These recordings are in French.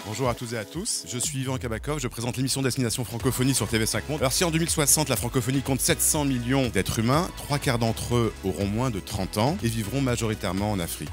Bonjour à toutes et à tous, je suis Yvan Kabakov, je présente l'émission Destination Francophonie sur TV5 Monde. Alors si en 2060 la francophonie compte 700 millions d'êtres humains, 3/4 d'entre eux auront moins de 30 ans et vivront majoritairement en Afrique.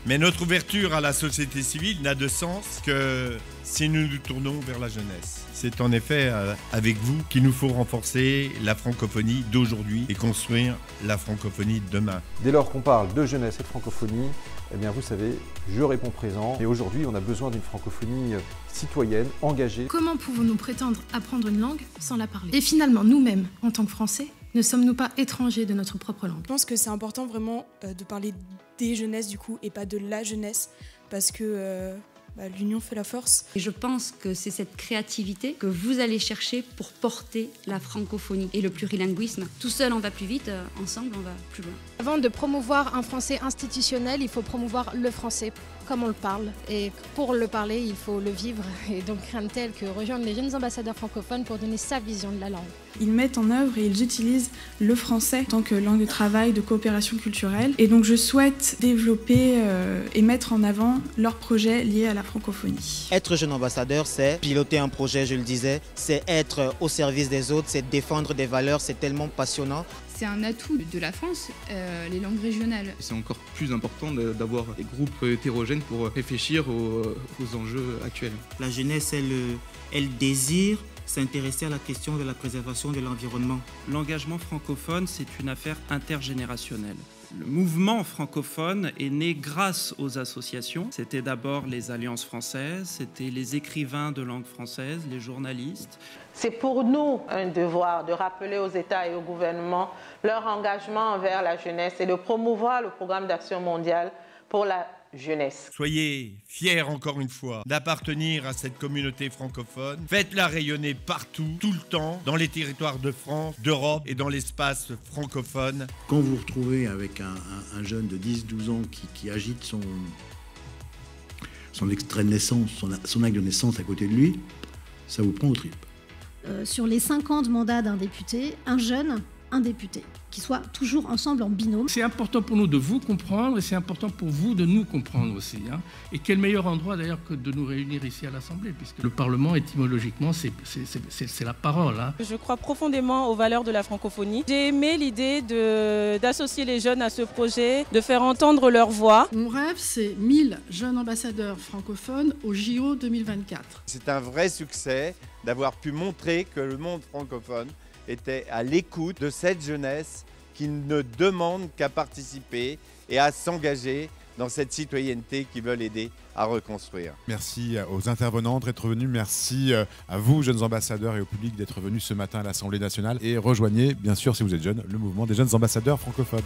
Mais notre ouverture à la société civile n'a de sens que si nous nous tournons vers la jeunesse. C'est en effet avec vous qu'il nous faut renforcer la francophonie d'aujourd'hui et construire la francophonie de demain. Dès lors qu'on parle de jeunesse et de francophonie, eh bien vous savez, je réponds présent. Et aujourd'hui, on a besoin d'une francophonie citoyenne, engagée. Comment pouvons-nous prétendre apprendre une langue sans la parler? Et finalement, nous-mêmes, en tant que Français, ne sommes-nous pas étrangers de notre propre langue? Je pense que c'est important vraiment de parler des jeunesses du coup et pas de la jeunesse parce que l'union fait la force. Et je pense que c'est cette créativité que vous allez chercher pour porter la francophonie et le plurilinguisme. Tout seul on va plus vite, ensemble on va plus loin. Avant de promouvoir un français institutionnel, il faut promouvoir le français comme on le parle. Et pour le parler, il faut le vivre. Et donc rien de tel que rejoindre les jeunes ambassadeurs francophones pour donner sa vision de la langue. Ils mettent en œuvre et ils utilisent le français en tant que langue de travail, de coopération culturelle. Et donc je souhaite développer et mettre en avant leurs projets liés à la francophonie. Être jeune ambassadeur, c'est piloter un projet, je le disais, c'est être au service des autres, c'est défendre des valeurs, c'est tellement passionnant. C'est un atout de la France, les langues régionales. C'est encore plus important d'avoir des groupes hétérogènes pour réfléchir aux enjeux actuels. La jeunesse, elle désire s'intéresser à la question de la préservation de l'environnement. L'engagement francophone, c'est une affaire intergénérationnelle. Le mouvement francophone est né grâce aux associations. C'était d'abord les Alliances françaises, c'était les écrivains de langue française, les journalistes. C'est pour nous un devoir de rappeler aux États et aux gouvernements leur engagement envers la jeunesse et de promouvoir le programme d'action mondiale pour la jeunesse. Soyez fiers encore une fois d'appartenir à cette communauté francophone. Faites-la rayonner partout, tout le temps, dans les territoires de France, d'Europe et dans l'espace francophone. Quand vous vous retrouvez avec un jeune de 10-12 ans qui agite son extrait de naissance, son acte de naissance à côté de lui, ça vous prend aux tripes. Sur les 50 mandats d'un député, un jeune, un député, qui soient toujours ensemble en binôme. C'est important pour nous de vous comprendre et c'est important pour vous de nous comprendre aussi. Et quel meilleur endroit d'ailleurs que de nous réunir ici à l'Assemblée, puisque le Parlement, étymologiquement, c'est la parole. Je crois profondément aux valeurs de la francophonie. J'ai aimé l'idée d'associer les jeunes à ce projet, de faire entendre leur voix. Mon rêve, c'est 1000 jeunes ambassadeurs francophones au JO 2024. C'est un vrai succès d'avoir pu montrer que le monde francophone était à l'écoute de cette jeunesse qui ne demande qu'à participer et à s'engager dans cette citoyenneté qu'ils veulent aider à reconstruire. Merci aux intervenants d'être venus, merci à vous, jeunes ambassadeurs, et au public d'être venus ce matin à l'Assemblée nationale. Et rejoignez, bien sûr, si vous êtes jeune, le mouvement des jeunes ambassadeurs francophones.